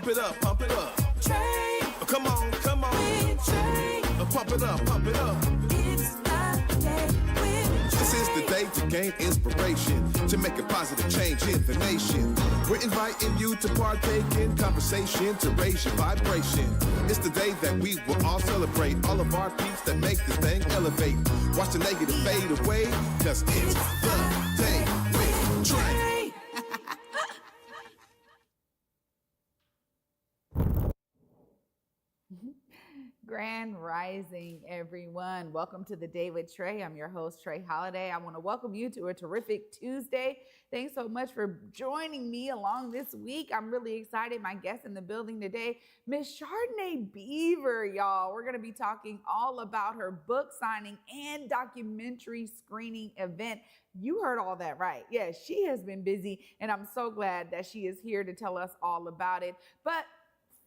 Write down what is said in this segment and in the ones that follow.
Pump it up, pump it up. Trae, Come on, come on. with Trae. Pump it up, pump it up. It's the day with This is the day to gain inspiration, to make a positive change in the nation. We're inviting you to partake in conversation to raise your vibration. It's the day that we will all celebrate all of our peeps that make this thing elevate. Watch the negative fade away, cause it's the day with Trae. Grand Rising, everyone. Welcome to the Day with Trae. I'm your host, Trae Holiday. I want to welcome you to a terrific Tuesday. Thanks so much for joining me along this week. I'm really excited. My guest in the building today, Miss Chardonnay Beaver, y'all. We're going to be talking all about her book signing and documentary screening event. You heard all that right. Yeah, she has been busy, and I'm so glad that she is here to tell us all about it. But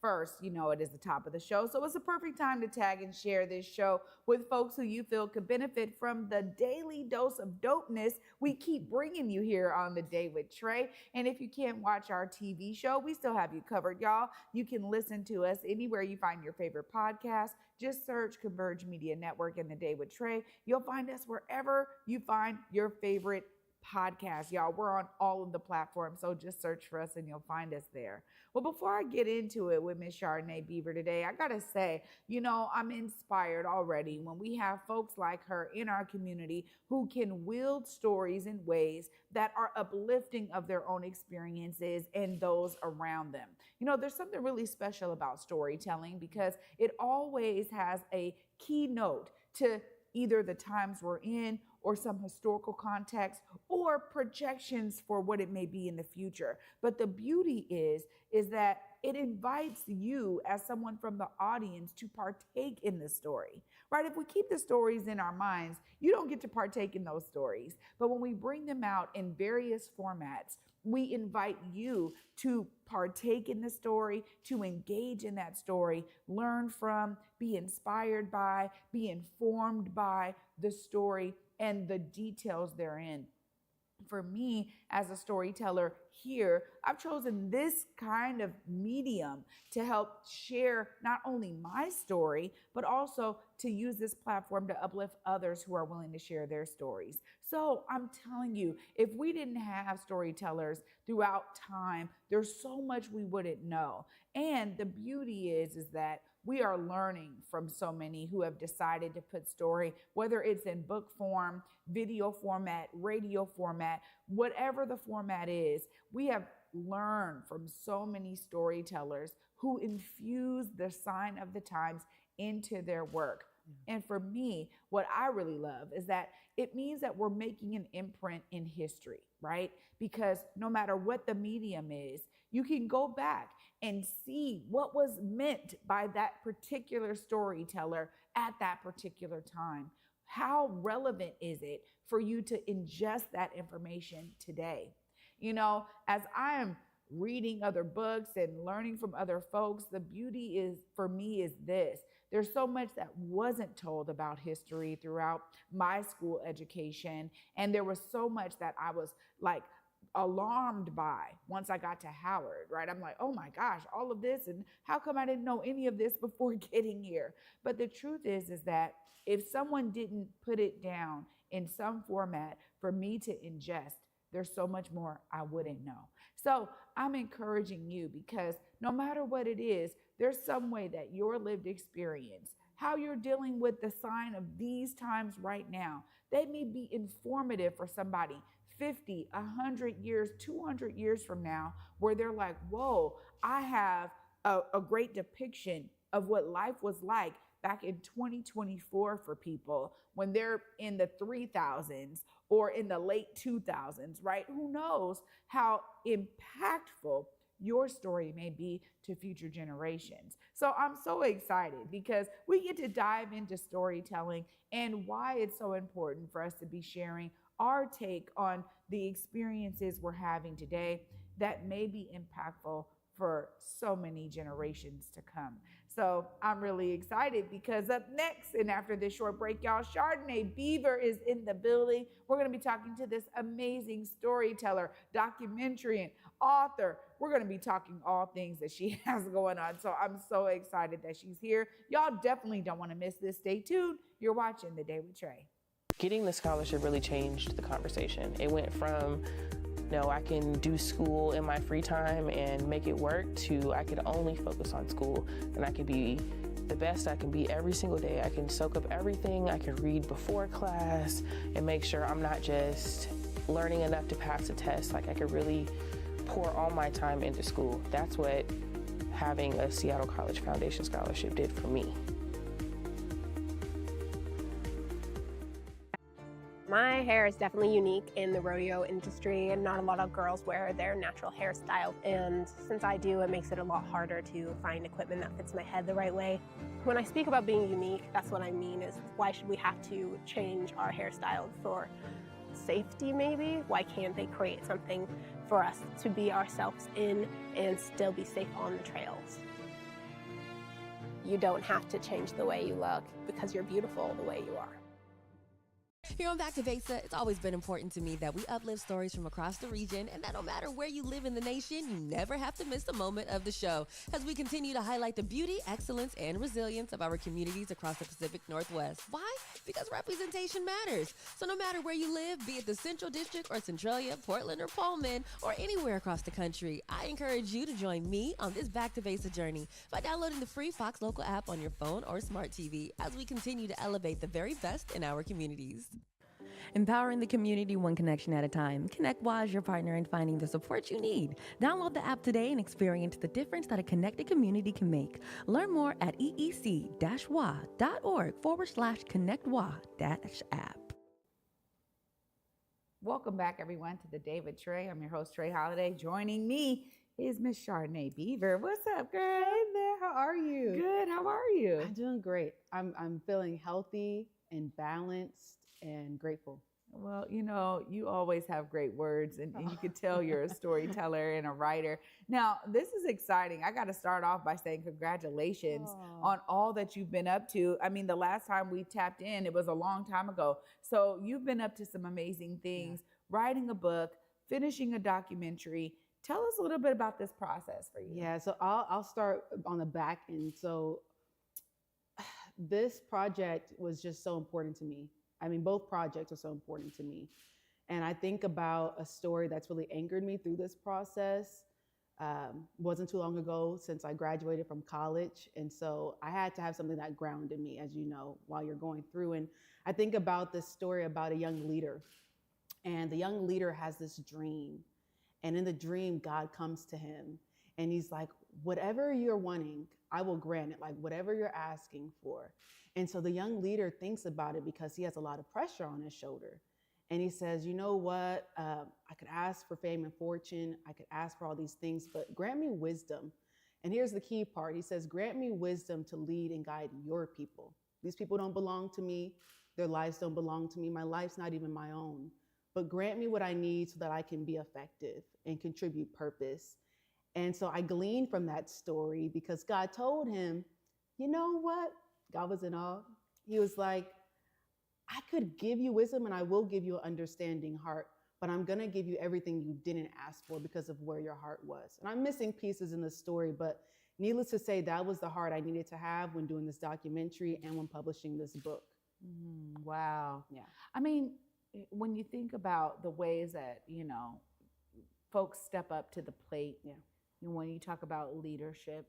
first, you know it is the top of the show, so it's a perfect time to tag and share this show with folks who you feel could benefit from the daily dose of dopeness we keep bringing you here on The Day with Trae. And if you can't watch our TV show, we still have you covered, y'all. You can listen to us anywhere you find your favorite podcast. Just search Converge Media Network and The Day with Trae. You'll find us wherever you find your favorite podcast, y'all. We're on all of the platforms, so just search for us and you'll find us there. Well, before I get into it with Miss Chardonnay Beaver today, I gotta say, you know, I'm inspired already when we have folks like her in our community who can wield stories in ways that are uplifting of their own experiences and those around them. You know, there's something really special about storytelling because it always has a keynote to either the times we're in or some historical context or projections for what it may be in the future. But the beauty is that it invites you as someone from the audience to partake in the story, right? If we keep the stories in our minds, you don't get to partake in those stories. But when we bring them out in various formats, we invite you to partake in the story, to engage in that story, learn from, be inspired by, be informed by the story and the details therein. For me, as a storyteller here, I've chosen this kind of medium to help share not only my story, but also to use this platform to uplift others who are willing to share their stories. So I'm telling you, if we didn't have storytellers throughout time, there's so much we wouldn't know. And the beauty is that we are learning from so many who have decided to put story, whether it's in book form, video format, radio format, whatever the format is. We have learned from so many storytellers who infuse the sign of the times into their work. And for me, what I really love is that it means that we're making an imprint in history, right? Because no matter what the medium is, you can go back and see what was meant by that particular storyteller at that particular time. How relevant is it for you to ingest that information today? You know, as I am reading other books and learning from other folks, the beauty is, for me, is this. There's so much that wasn't told about history throughout my school education. And there was so much that I was like alarmed by once I got to Howard, right? I'm like, oh my gosh, all of this, and how come I didn't know any of this before getting here? But the truth is that if someone didn't put it down in some format for me to ingest, there's so much more I wouldn't know. So I'm encouraging you, because no matter what it is, there's some way that your lived experience, how you're dealing with the sign of these times right now, they may be informative for somebody 50, 100 years, 200 years from now, where they're like, whoa, I have a great depiction of what life was like back in 2024 for people when they're in the 3000s or in the late 2000s, right? Who knows how impactful your story may be to future generations. So I'm so excited because we get to dive into storytelling and why it's so important for us to be sharing our take on the experiences we're having today that may be impactful for so many generations to come. So I'm really excited because up next and after this short break, y'all, Chardonnay Beaver is in the building. We're going to be talking to this amazing storyteller, documentarian, author. We're going to be talking all things that she has going on. So I'm so excited that she's here. Y'all definitely don't want to miss this. Stay tuned. You're watching The Day with Trae. Getting the scholarship really changed the conversation. It went from, no, I can do school in my free time and make it work, to I could only focus on school and I could be the best I can be every single day. I can soak up everything. I can read before class and make sure I'm not just learning enough to pass a test. Like, I could really pour all my time into school. That's what having a Seattle College Foundation scholarship did for me. My hair is definitely unique in the rodeo industry, and not a lot of girls wear their natural hairstyle. And since I do, it makes it a lot harder to find equipment that fits my head the right way. When I speak about being unique, that's what I mean is, why should we have to change our hairstyle for safety maybe? Why can't they create something for us to be ourselves in and still be safe on the trails? You don't have to change the way you look because you're beautiful the way you are. Here on Back to Besa, it's always been important to me that we uplift stories from across the region, and that no matter where you live in the nation, you never have to miss a moment of the show as we continue to highlight the beauty, excellence, and resilience of our communities across the Pacific Northwest. Why? Because representation matters. So no matter where you live, be it the Central District or Centralia, Portland or Pullman, or anywhere across the country, I encourage you to join me on this Back to Besa journey by downloading the free Fox Local app on your phone or smart TV as we continue to elevate the very best in our communities. Empowering the community one connection at a time. ConnectWA is your partner in finding the support you need. Download the app today and experience the difference that a connected community can make. Learn more at eec-wa.org/connectwa-app. Welcome back, everyone, to The Day with Trae. I'm your host, Trae Holiday. Joining me is Miss Chardonnay Beaver. What's up, girl? Hey there, how are you? Good. How are you? I'm doing great. I'm feeling healthy and balanced and grateful. Well, you know, you always have great words, and you can tell you're a storyteller and a writer. Now, this is exciting. I got to start off by saying congratulations on all that you've been up to. I mean, the last time we tapped in, it was a long time ago. So you've been up to some amazing things, writing a book, finishing a documentary. Tell us a little bit about this process for you. Yeah, so I'll start on the back end. So this project was just so important to me. I mean, both projects are so important to me. And I think about a story that's really anchored me through this process. Wasn't too long ago since I graduated from college. And so I had to have something that grounded me, as you know, while you're going through. And I think about this story about a young leader. And the young leader has this dream. And in the dream, God comes to him. And he's like, whatever you're wanting, I will grant it, like whatever you're asking for. And so the young leader thinks about it because he has a lot of pressure on his shoulder. And he says, you know what? I could ask for fame and fortune. I could ask for all these things, but grant me wisdom. And here's the key part. He says, grant me wisdom to lead and guide your people. These people don't belong to me. Their lives don't belong to me. My life's not even my own. But grant me what I need so that I can be effective and contribute purpose. And so I gleaned from that story because God told him, you know what? God was in awe. He was like, I could give you wisdom and I will give you an understanding heart, but I'm going to give you everything you didn't ask for because of where your heart was. And I'm missing pieces in the story, but needless to say, that was the heart I needed to have when doing this documentary and when publishing this book. Wow. Yeah. I mean, when you think about the ways that, you know, folks step up to the plate, when you talk about leadership,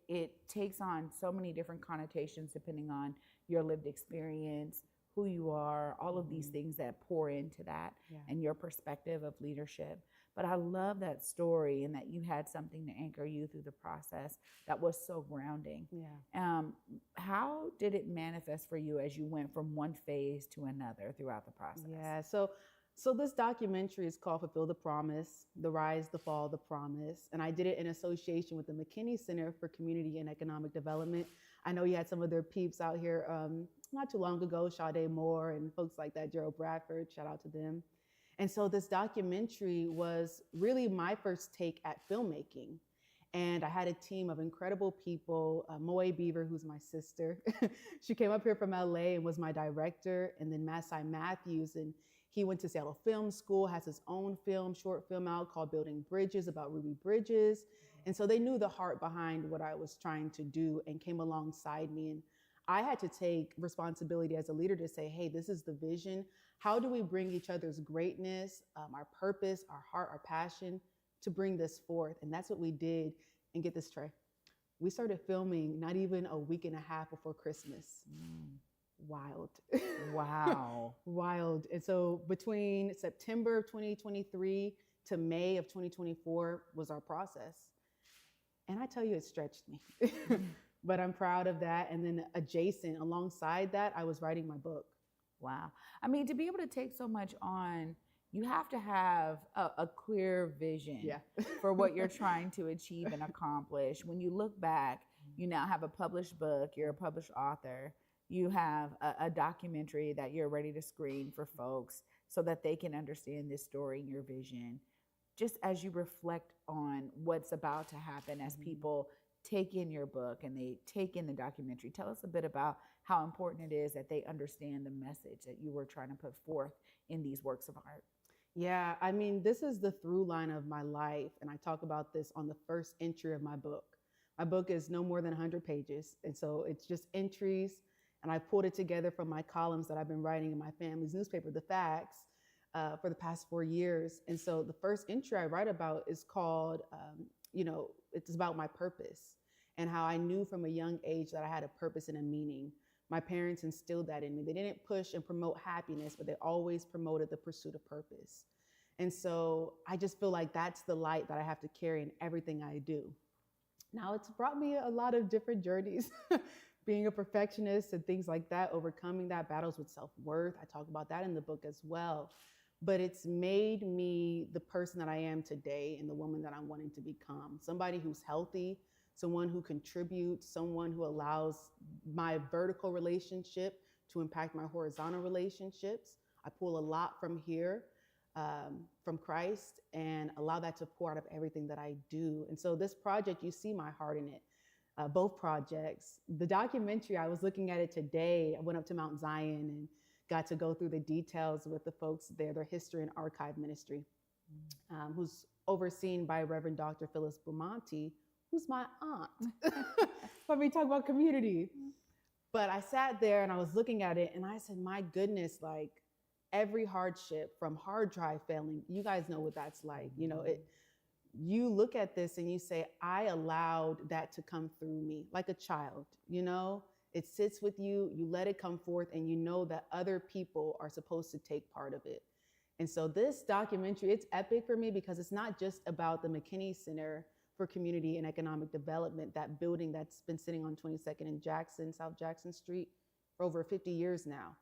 it takes on so many different connotations depending on your lived experience, who you are, all of these things that pour into that and your perspective of leadership. But I love that story and that you had something to anchor you through the process that was so grounding. Yeah. How did it manifest for you as you went from one phase to another throughout the process? Yeah. So this documentary is called Fulfill the Promise, The Rise, the Fall, the Promise. And I did it in association with the McKinney Center for Community and Economic Development. I know you had some of their peeps out here not too long ago, Sade Moore and folks like that, Gerald Bradford, shout out to them. And so this documentary was really my first take at filmmaking. And I had a team of incredible people. Chardonnay Beaver, who's my sister, she came up here from LA and was my director. And then Masai Matthews, and he went to Seattle Film School, has his own short film out called Building Bridges, about Ruby Bridges. And so they knew the heart behind what I was trying to do and came alongside me. And I had to take responsibility as a leader to say, hey, this is the vision. How do we bring each other's greatness, our purpose, our heart, our passion to bring this forth? And that's what we did. And get this, Trae, we started filming not even a week and a half before Christmas. Wild. Wow. Wild. And so between September of 2023 to May of 2024 was our process. And I tell you, it stretched me. But I'm proud of that. And then adjacent, alongside that, I was writing my book. Wow. I mean, to be able to take so much on, you have to have a clear vision for what you're trying to achieve and accomplish. When you look back, you now have a published book, you're a published author, you have a documentary that you're ready to screen for folks so that they can understand this story and your vision. Just as you reflect on what's about to happen as people take in your book and they take in the documentary, tell us a bit about how important it is that they understand the message that you were trying to put forth in these works of art. Yeah, I mean, this is the through line of my life. And I talk about this on the first entry of my book. My book is no more than 100 pages. And so it's just entries. And I pulled it together from my columns that I've been writing in my family's newspaper, The Facts, for the past 4 years. And so the first entry I write about is called, it's about my purpose and how I knew from a young age that I had a purpose and a meaning. My parents instilled that in me. They didn't push and promote happiness, but they always promoted the pursuit of purpose. And so I just feel like that's the light that I have to carry in everything I do. Now, it's brought me a lot of different journeys, being a perfectionist and things like that, overcoming that, battles with self-worth. I talk about that in the book as well. But it's made me the person that I am today and the woman that I'm wanting to become. Somebody who's healthy, someone who contributes, someone who allows my vertical relationship to impact my horizontal relationships. I pull a lot from here, from Christ, and allow that to pour out of everything that I do. And so this project, you see my heart in it, both projects. The documentary, I was looking at it today. I went up to Mount Zion and got to go through the details with the folks there, their history and archive ministry, who's overseen by Reverend Dr. Phyllis Beaumonte, who's my aunt. Let me talk about community. But I sat there and I was looking at it and I said, my goodness, like every hardship from hard drive failing, you guys know what that's like. You look at this and you say, I allowed that to come through me like a child, it sits with you, you let it come forth, and you know that other people are supposed to take part of it. And so this documentary, it's epic for me because it's not just about the McKinney Center for Community and Economic Development, that building that's been sitting on 22nd and Jackson, South Jackson Street for over 50 years now.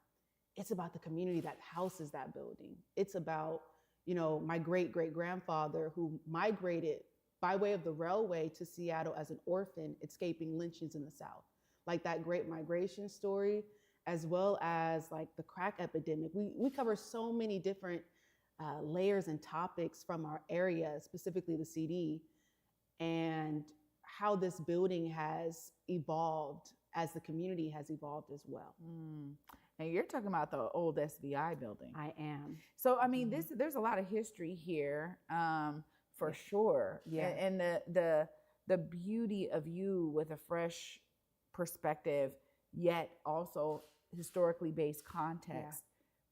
It's about the community that houses that building. It's about, my great-great-grandfather who migrated by way of the railway to Seattle as an orphan, escaping lynchings in the South. Like that great migration story, as well as like the crack epidemic. We cover so many different layers and topics from our area, specifically the CD, and how this building has evolved as the community has evolved as well. And you're talking about the old SBI building. I am. So, I mean, there's a lot of history here, for sure. Yeah. And the beauty of you with a fresh perspective, yet also historically based context,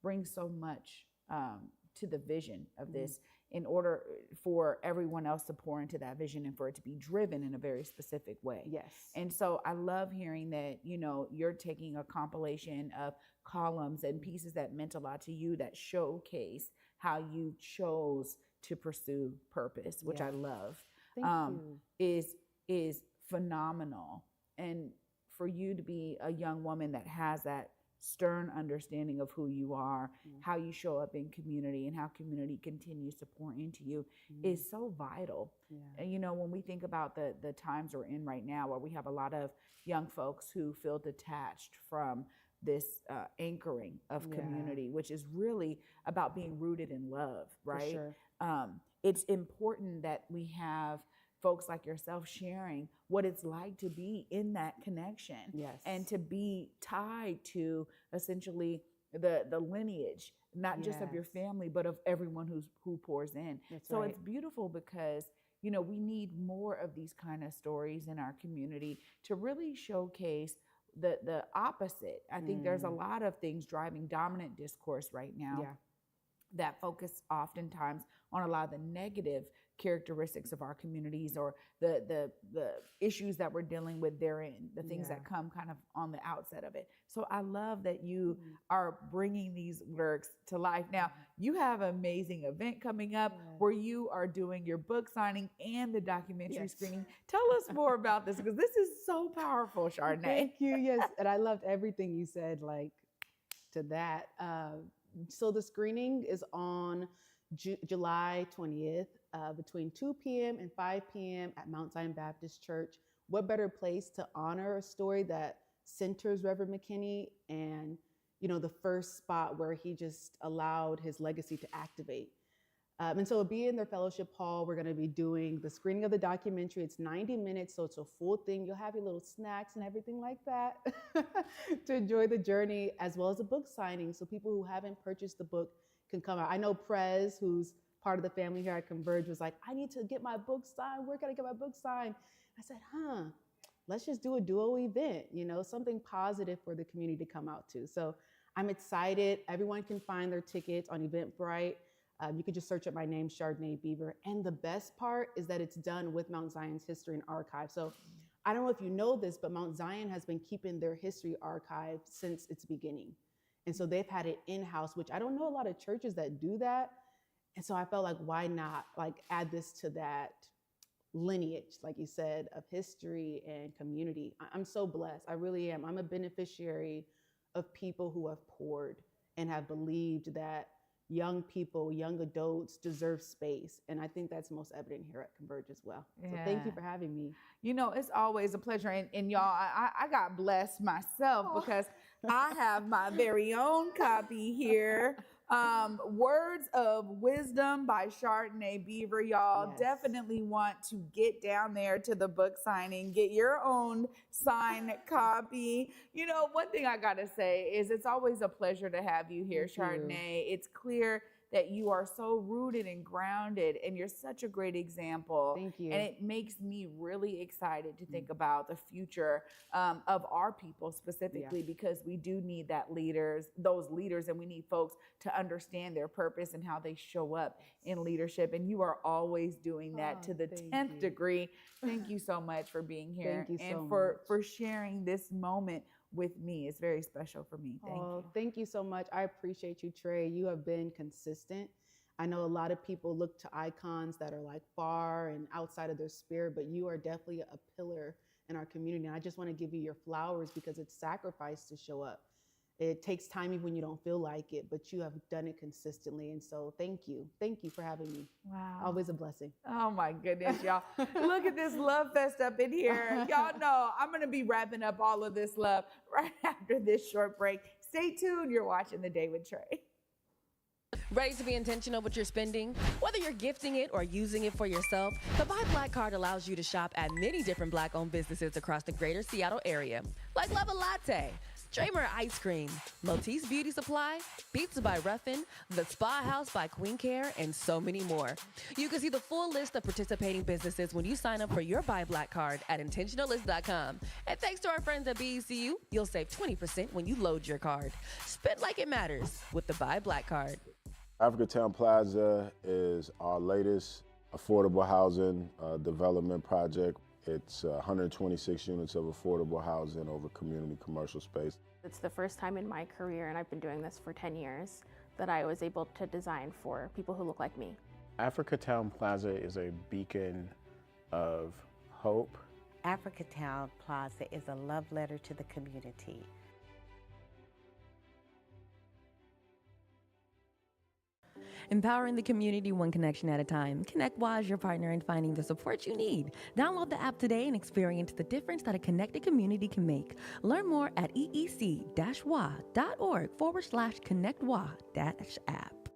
brings so much to the vision of this in order for everyone else to pour into that vision and for it to be driven in a very specific way. Yes. And so I love hearing that, you're taking a compilation of columns and pieces that meant a lot to you that showcase how you chose to pursue purpose, which I love. Thank you. Is phenomenal. And for you to be a young woman that has that stern understanding of who you are, how you show up in community, and how community continues to pour into you is so vital. Yeah. And when we think about the times we're in right now, where we have a lot of young folks who feel detached from this anchoring of community, which is really about being rooted in love, right? For sure. It's important that we have folks like yourself sharing what it's like to be in that connection. Yes. And to be tied to essentially the lineage, not just of your Yes. family, but of everyone who pours in. That's So right. it's beautiful because, you know, we need more of these kind of stories in our community to really showcase the opposite. I think there's a lot of things driving dominant discourse right now Yeah. that focus oftentimes on a lot of the negative characteristics of our communities, or the issues that we're dealing with therein, the things Yeah. that come kind of on the outset of it. So I love that you are bringing these works to life. Now, you have an amazing event coming up where you are doing your book signing and the documentary Yes. screening. Tell us more about this, because this is so powerful, Chardonnay. Thank you. Yes. And I loved everything you said, like, to that. So the screening is on July 20th between 2 p.m. and 5 p.m. at Mount Zion Baptist Church. What better place to honor a story that centers Reverend McKinney and, you know, the first spot where he just allowed his legacy to activate. And so it'll be in their fellowship hall. We're going to be doing the screening of the documentary. It's 90 minutes, so it's a full thing. You'll have your little snacks and everything like that to enjoy the journey, as well as a book signing. So people who haven't purchased the book can come out. I know Prez, who's part of the family here at Converge, was like, I need to get my book signed. Where can I get my book signed? I said, let's just do a duo event, you know, something positive for the community to come out to. So I'm excited. Everyone can find their tickets on Eventbrite. You can just search up my name, Chardonnay Beaver. And the best part is that it's done with Mount Zion's History and Archive. So I don't know if you know this, but Mount Zion has been keeping their history archive since its beginning. And so they've had it in-house, which I don't know a lot of churches that do that. And so I felt like, why not like add this to that lineage, like you said, of history and community. I'm so blessed. I really am. I'm a beneficiary of people who have poured and have believed that young people, young adults deserve space. And I think that's most evident here at Converge as well. So thank you for having me. You know, it's always a pleasure. And y'all, I got blessed myself because I have my very own copy here. Words of Wisdom by Chardonnay Beaver. Y'all definitely want to get down there to the book signing, get your own signed copy. You know, one thing I gotta say is it's always a pleasure to have you here, Chardonnay. It's clear that you are so rooted and grounded, and you're such a great example. Thank you. And it makes me really excited to think about the future of our people specifically, because we do need those leaders, and we need folks to understand their purpose and how they show up in leadership. And you are always doing that to the 10th degree. Thank you so much for being here. Thank you so and much. for sharing this moment with me. It's very special for me. Thank you. Thank you so much. I appreciate you, Trae. You have been consistent. I know a lot of people look to icons that are like far and outside of their spirit, but you are definitely a pillar in our community. And I just want to give you your flowers because it's sacrifice to show up. It takes time even when you don't feel like it, but you have done it consistently. And so thank you. Thank you for having me. Wow. Always a blessing. Oh my goodness, y'all. Look at this love fest up in here. Y'all know I'm going to be wrapping up all of this love right after this short break. Stay tuned. You're watching The Day with Trae. Ready to be intentional with your spending? Whether you're gifting it or using it for yourself, the Buy Black card allows you to shop at many different Black-owned businesses across the greater Seattle area, like Love a Latte, Dramer Ice Cream, Motif's Beauty Supply, Pizza by Ruffin, The Spa House by Queen Care, and so many more. You can see the full list of participating businesses when you sign up for your Buy Black card at intentionalist.com. And thanks to our friends at BECU, you'll save 20% when you load your card. Spend like it matters with the Buy Black card. Africatown Plaza is our latest affordable housing development project. It's 126 units of affordable housing over community commercial space. It's the first time in my career, and I've been doing this for 10 years, that I was able to design for people who look like me. Africatown Plaza is a beacon of hope. Africatown Plaza is a love letter to the community. Empowering the community one connection at a time. ConnectWA is your partner in finding the support you need. Download the app today and experience the difference that a connected community can make. Learn more at eec-wa.org/ConnectWA-app.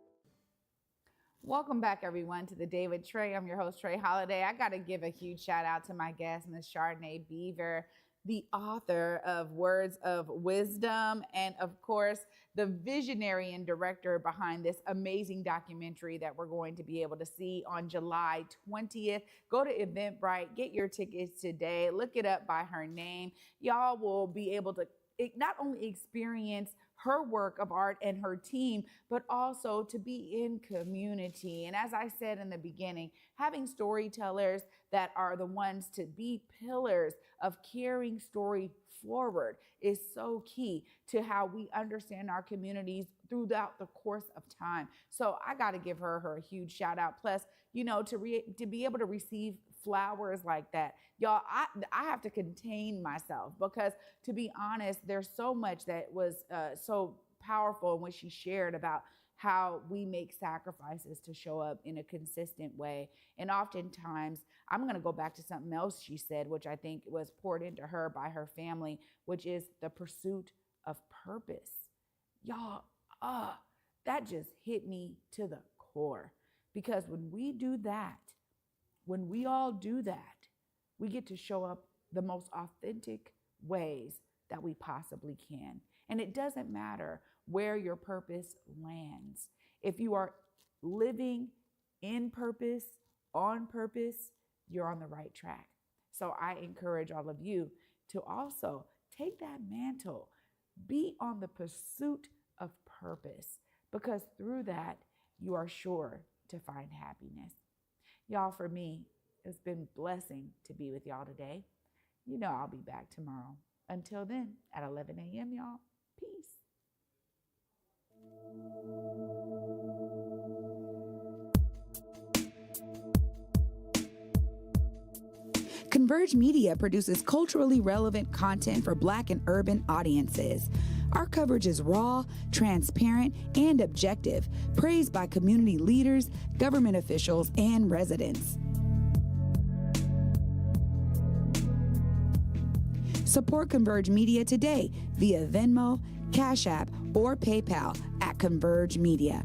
Welcome back, everyone, to the Day with Trae. I'm your host, Trae Holiday. I got to give a huge shout out to my guest, Ms. Chardonnay Beaver, the author of Words of Wisdom, and of course, the visionary and director behind this amazing documentary that we're going to be able to see on July 20th. Go to Eventbrite, get your tickets today, look it up by her name. Y'all will be able to not only experience her work of art and her team, but also to be in community. And as I said in the beginning, having storytellers that are the ones to be pillars of carrying story forward is so key to how we understand our communities throughout the course of time. So I got to give her a huge shout out. Plus, you know, to be able to receive flowers like that, y'all, I have to contain myself, because to be honest, there's so much that was so powerful in what she shared about how we make sacrifices to show up in a consistent way. And oftentimes, I'm going to go back to something else she said, which I think was poured into her by her family, which is the pursuit of purpose. Y'all, that just hit me to the core, because when we do that, when we all do that, we get to show up the most authentic ways that we possibly can. And it doesn't matter where your purpose lands. If you are living in purpose, on purpose, you're on the right track. So I encourage all of you to also take that mantle, be on the pursuit of purpose, because through that, you are sure to find happiness. Y'all, for me, it's been a blessing to be with y'all today. You know I'll be back tomorrow. Until then, at 11 a.m., y'all, peace. Converge Media produces culturally relevant content for Black and urban audiences. Our coverage is raw, transparent, and objective, praised by community leaders, government officials, and residents. Support Converge Media today via Venmo, Cash App, or PayPal at Converge Media.